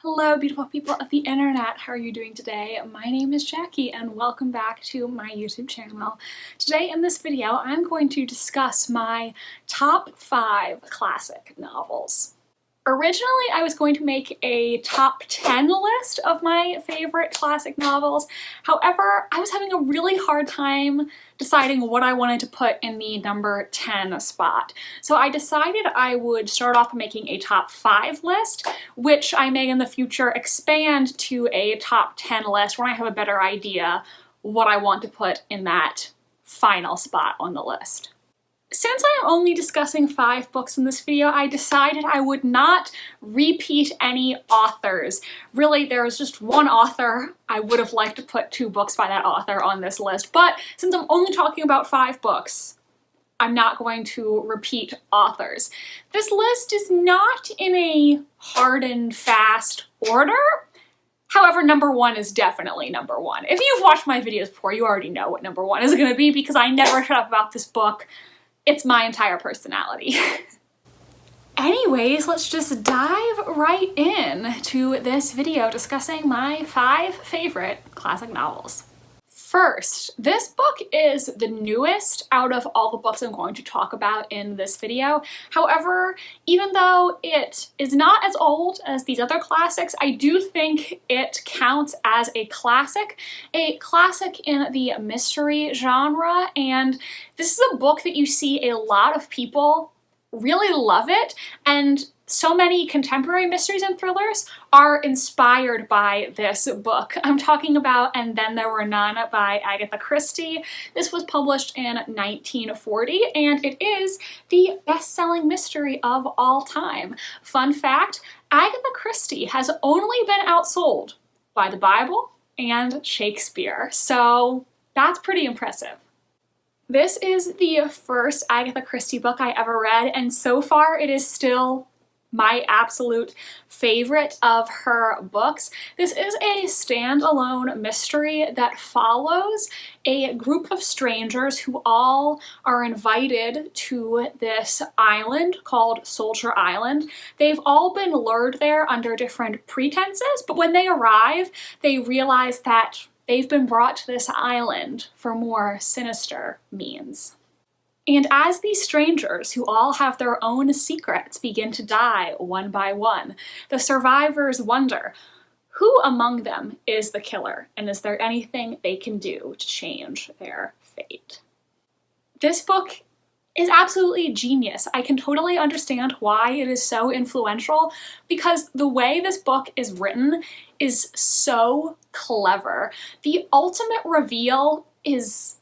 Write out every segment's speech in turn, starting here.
Hello, beautiful people of the internet. How are you doing today? My name is Jackie and welcome back to my YouTube channel. Today in this video, I'm going to discuss my top 5 classic novels. Originally, I was going to make a top 10 list of my favorite classic novels. However, I was having a really hard time deciding what I wanted to put in the number 10 spot. So I decided I would start off making a top 5 list, which I may in the future expand to a top 10 list when I have a better idea what I want to put in that final spot on the list. Since I am only discussing 5 books in this video, I decided I would not repeat any authors. Really, there is just one author. I would have liked to put 2 books by that author on this list, but since I'm only talking about 5 books, I'm not going to repeat authors. This list is not in a hard and fast order. However, number 1 is definitely number 1. If you've watched my videos before, you already know what number 1 is going to be because I never shut up about this book. It's my entire personality. Anyways, let's just dive right in to this video discussing my 5 favorite classic novels. First, this book is the newest out of all the books I'm going to talk about in this video. However, even though it is not as old as these other classics, I do think it counts as a classic in the mystery genre, and this is a book that you see a lot of people really love it, and so many contemporary mysteries and thrillers are inspired by this book. I'm talking about And Then There Were None by Agatha Christie. This was published in 1940, and it is the best-selling mystery of all time. Fun fact, Agatha Christie has only been outsold by the Bible and Shakespeare, so that's pretty impressive. This is the first Agatha Christie book I ever read, and so far it is still my absolute favorite of her books. This is a standalone mystery that follows a group of strangers who all are invited to this island called Soldier Island. They've all been lured there under different pretenses, but when they arrive, they realize that they've been brought to this island for more sinister means. And as these strangers, who all have their own secrets, begin to die one by one, the survivors wonder, who among them is the killer, and is there anything they can do to change their fate? This book is absolutely genius. I can totally understand why it is so influential, because the way this book is written is so clever. The ultimate reveal is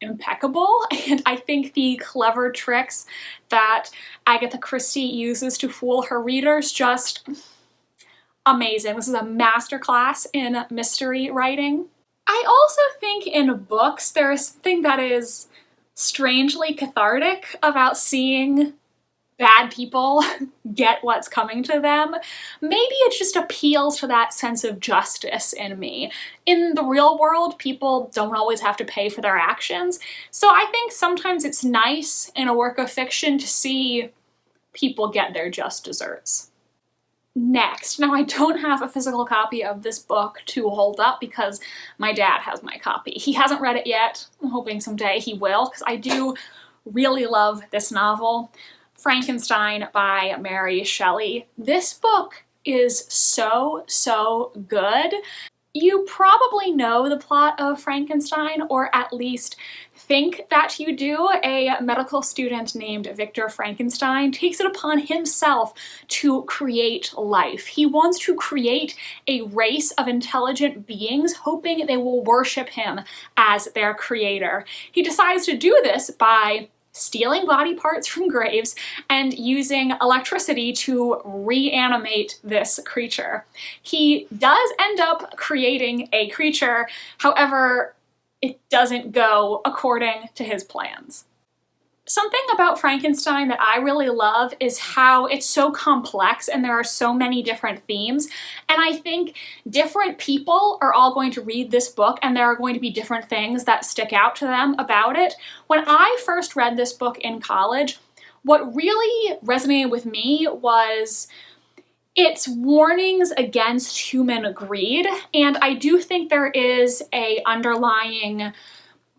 impeccable, and I think the clever tricks that Agatha Christie uses to fool her readers just amazing. This is a masterclass in mystery writing. I also think in books there is something that is strangely cathartic about seeing bad people get what's coming to them. Maybe it just appeals to that sense of justice in me. In the real world, people don't always have to pay for their actions, so I think sometimes it's nice in a work of fiction to see people get their just desserts. Next, now I don't have a physical copy of this book to hold up because my dad has my copy. He hasn't read it yet. I'm hoping someday he will, because I do really love this novel. Frankenstein by Mary Shelley. This book is so good. You probably know the plot of Frankenstein, or at least think that you do. A medical student named Victor Frankenstein takes it upon himself to create life. He wants to create a race of intelligent beings, hoping they will worship him as their creator. He decides to do this by stealing body parts from graves and using electricity to reanimate this creature. He does end up creating a creature, however, it doesn't go according to his plans. Something about Frankenstein that I really love is how it's so complex and there are so many different themes, and I think different people are all going to read this book and there are going to be different things that stick out to them about it. When I first read this book in college, what really resonated with me was It's warnings against human greed, and I do think there is a underlying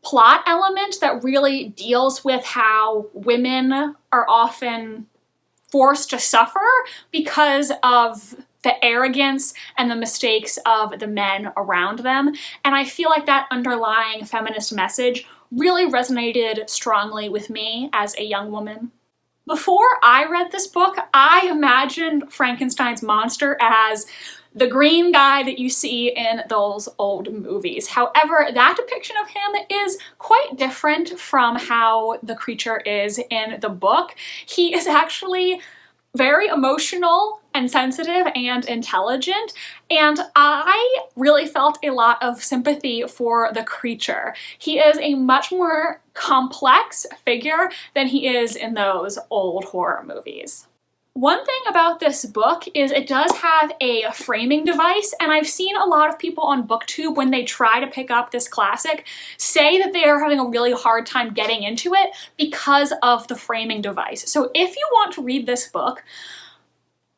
plot element that really deals with how women are often forced to suffer because of the arrogance and the mistakes of the men around them. And I feel like that underlying feminist message really resonated strongly with me as a young woman. Before I read this book, I imagined Frankenstein's monster as the green guy that you see in those old movies. However, that depiction of him is quite different from how the creature is in the book. He is actually very emotional and sensitive and intelligent, and I really felt a lot of sympathy for the creature. He is a much more complex figure than he is in those old horror movies. One thing about this book is it does have a framing device, and I've seen a lot of people on BookTube, when they try to pick up this classic, say that they are having a really hard time getting into it because of the framing device. So if you want to read this book,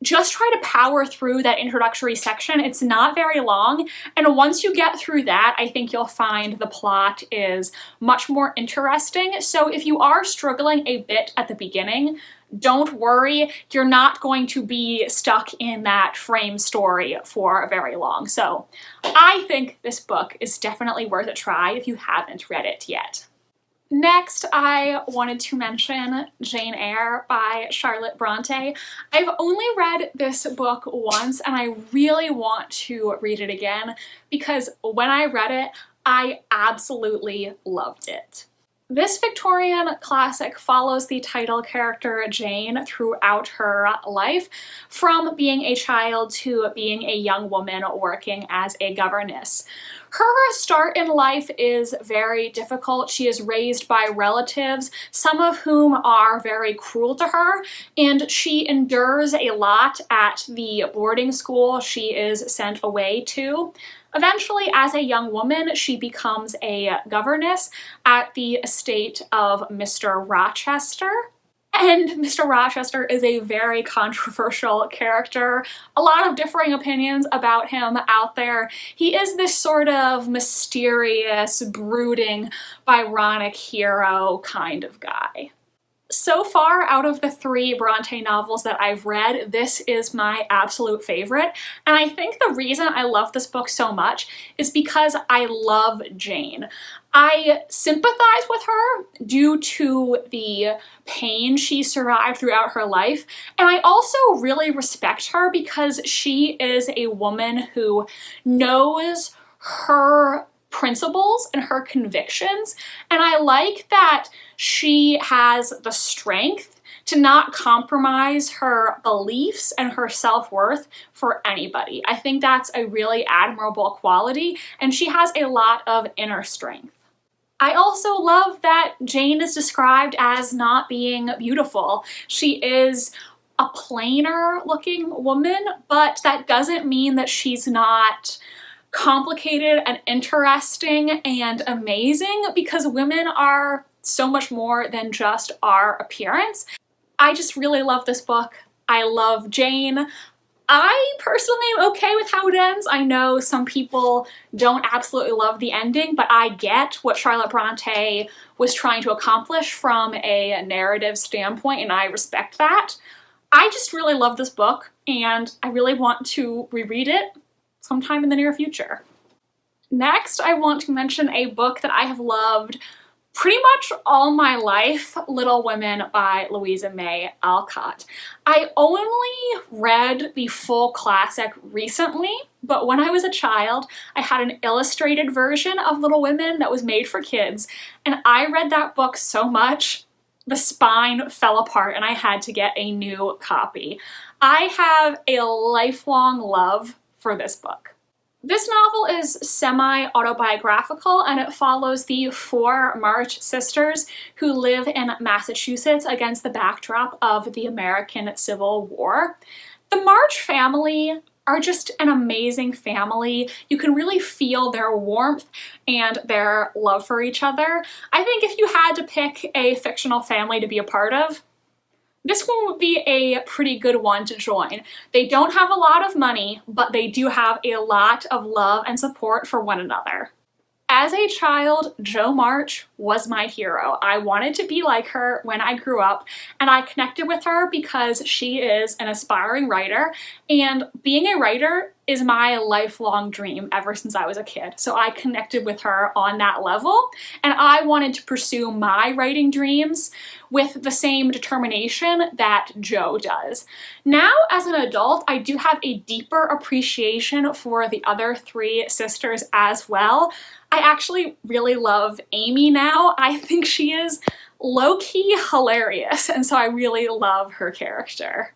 just try to power through that introductory section. It's not very long, and once you get through that, I think you'll find the plot is much more interesting. So if you are struggling a bit at the beginning, don't worry, you're not going to be stuck in that frame story for very long. So I think this book is definitely worth a try if you haven't read it yet. Next, I wanted to mention Jane Eyre by Charlotte Bronte. I've only read this book once, and I really want to read it again because when I read it, I absolutely loved it. This Victorian classic follows the title character Jane throughout her life, from being a child to being a young woman working as a governess. Her start in life is very difficult. She is raised by relatives, some of whom are very cruel to her, and she endures a lot at the boarding school she is sent away to. Eventually, as a young woman, she becomes a governess at the estate of Mr. Rochester. And Mr. Rochester is a very controversial character. A lot of differing opinions about him out there. He is this sort of mysterious, brooding, Byronic hero kind of guy. So far, out of the 3 Bronte novels that I've read, this is my absolute favorite. And I think the reason I love this book so much is because I love Jane. I sympathize with her due to the pain she survived throughout her life, and I also really respect her because she is a woman who knows her principles and her convictions, and I like that she has the strength to not compromise her beliefs and her self-worth for anybody. I think that's a really admirable quality, and she has a lot of inner strength. I also love that Jane is described as not being beautiful. She is a plainer looking woman, but that doesn't mean that she's not complicated and interesting and amazing, because women are so much more than just our appearance. I just really love this book. I love Jane. I personally am okay with how it ends. I know some people don't absolutely love the ending, but I get what Charlotte Bronte was trying to accomplish from a narrative standpoint, and I respect that. I just really love this book, and I really want to reread it sometime in the near future. Next, I want to mention a book that I have loved pretty much all my life, Little Women by Louisa May Alcott. I only read the full classic recently, but when I was a child, I had an illustrated version of Little Women that was made for kids, and I read that book so much, the spine fell apart and I had to get a new copy. I have a lifelong love for this book. This novel is semi-autobiographical, and it follows the 4 March sisters who live in Massachusetts against the backdrop of the American Civil War. The March family are just an amazing family. You can really feel their warmth and their love for each other. I think if you had to pick a fictional family to be a part of, This one would be a pretty good one to join. They don't have a lot of money, but they do have a lot of love and support for one another. As a child, Jo March was my hero. I wanted to be like her when I grew up, and I connected with her because she is an aspiring writer, and being a writer is my lifelong dream ever since I was a kid. So I connected with her on that level, and I wanted to pursue my writing dreams with the same determination that Jo does. Now, as an adult, I do have a deeper appreciation for the other three sisters as well. I actually really love Amy now. I think she is low-key hilarious, and so I really love her character.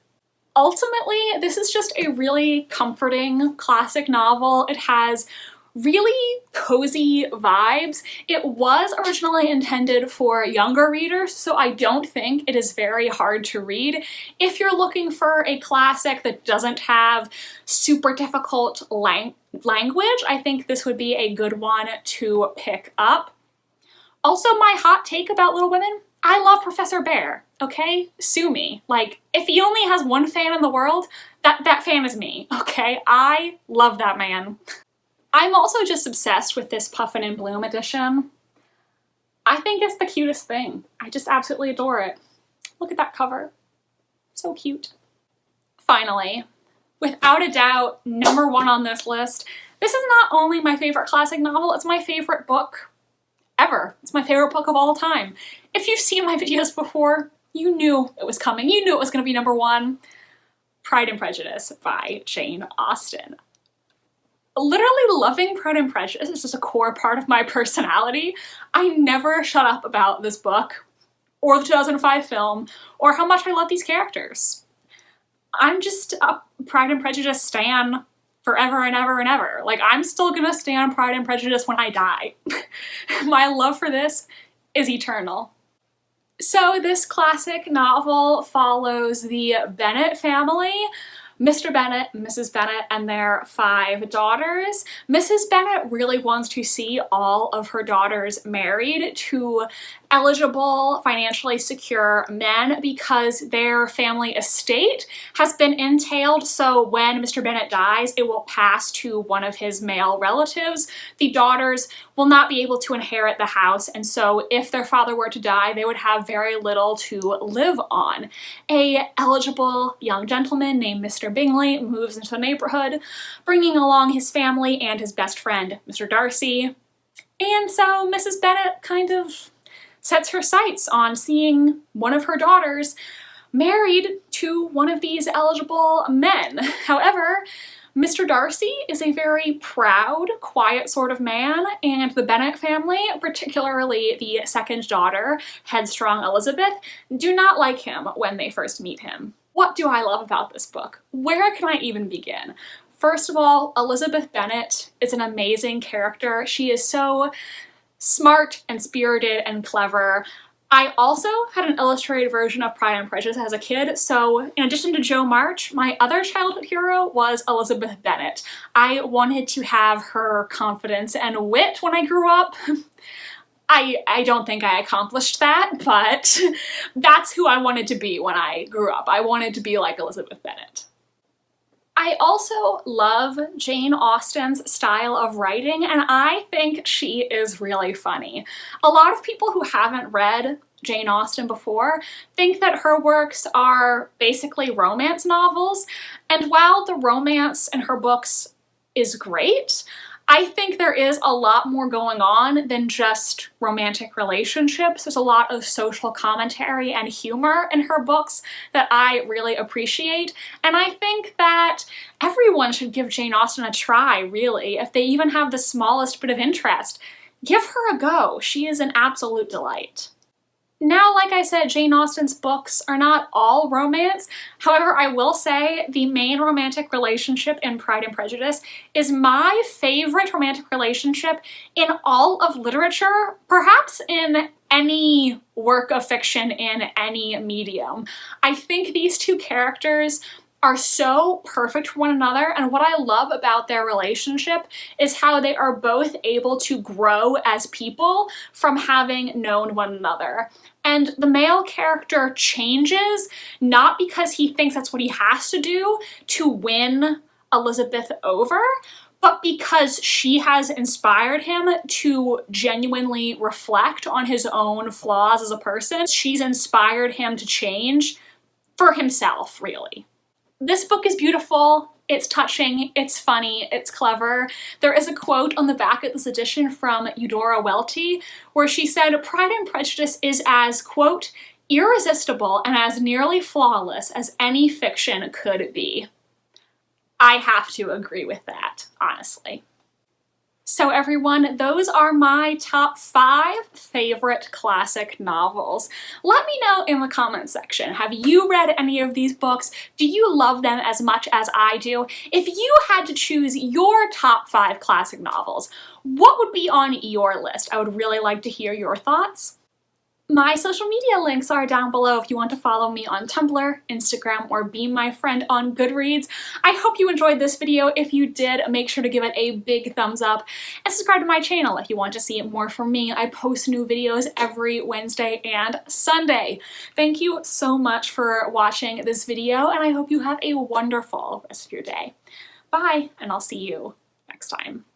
Ultimately, this is just a really comforting classic novel. It has really cozy vibes. It was originally intended for younger readers, so I don't think it is very hard to read. If you're looking for a classic that doesn't have super difficult language, I think this would be a good one to pick up. Also, my hot take about Little Women, I love Professor Bhaer, okay? Sue me. Like, if he only has one fan in the world, that fan is me, okay? I love that man. I'm also just obsessed with this Puffin and Bloom edition. I think it's the cutest thing. I just absolutely adore it. Look at that cover. So cute. Finally, without a doubt, number one on this list, this is not only my favorite classic novel, it's my favorite book ever. It's my favorite book of all time. If you've seen my videos before, you knew it was coming. You knew it was going to be number one. Pride and Prejudice by Jane Austen. Literally loving Pride and Prejudice is just a core part of my personality. I never shut up about this book, or the 2005 film, or how much I love these characters. I'm just a Pride and Prejudice stan forever and ever and ever. Like, I'm still gonna stan Pride and Prejudice when I die. My love for this is eternal. So this classic novel follows the Bennet family, Mr. Bennet, Mrs. Bennet, and their 5 daughters. Mrs. Bennet really wants to see all of her daughters married to eligible, financially secure men because their family estate has been entailed, so when Mr. Bennet dies, it will pass to one of his male relatives. The daughters will not be able to inherit the house, and so if their father were to die, they would have very little to live on. A eligible young gentleman named Mr. Bingley moves into the neighborhood, bringing along his family and his best friend, Mr. Darcy. And so Mrs. Bennet kind of sets her sights on seeing one of her daughters married to one of these eligible men. However, Mr. Darcy is a very proud, quiet sort of man, and the Bennet family, particularly the second daughter, headstrong Elizabeth, do not like him when they first meet him. What do I love about this book? Where can I even begin? First of all, Elizabeth Bennet is an amazing character. She is so smart and spirited and clever. I also had an illustrated version of Pride and Prejudice as a kid, so in addition to Jo March, my other childhood hero was Elizabeth Bennet. I wanted to have her confidence and wit when I grew up. I don't think I accomplished that, but that's who I wanted to be when I grew up. I wanted to be like Elizabeth Bennet. I also love Jane Austen's style of writing, and I think she is really funny. A lot of people who haven't read Jane Austen before think that her works are basically romance novels, and while the romance in her books is great, I think there is a lot more going on than just romantic relationships. There's a lot of social commentary and humor in her books that I really appreciate, and I think that everyone should give Jane Austen a try, really. If they even have the smallest bit of interest, give her a go. She is an absolute delight. Now, like I said, Jane Austen's books are not all romance. However, I will say the main romantic relationship in Pride and Prejudice is my favorite romantic relationship in all of literature, perhaps in any work of fiction in any medium. I think these two characters are so perfect for one another, and what I love about their relationship is how they are both able to grow as people from having known one another. And the male character changes not because he thinks that's what he has to do to win Elizabeth over, but because she has inspired him to genuinely reflect on his own flaws as a person. She's inspired him to change for himself, really. This book is beautiful, it's touching, it's funny, it's clever. There is a quote on the back of this edition from Eudora Welty where she said, "Pride and Prejudice is as, quote, irresistible and as nearly flawless as any fiction could be." I have to agree with that, honestly. So everyone, those are my top 5 favorite classic novels. Let me know in the comments section, have you read any of these books? Do you love them as much as I do? If you had to choose your top 5 classic novels, what would be on your list? I would really like to hear your thoughts. My social media links are down below if you want to follow me on Tumblr, Instagram, or be my friend on Goodreads. I hope you enjoyed this video. If you did, make sure to give it a big thumbs up and subscribe to my channel if you want to see more from me. I post new videos every Wednesday and Sunday. Thank you so much for watching this video, and I hope you have a wonderful rest of your day. Bye, and I'll see you next time.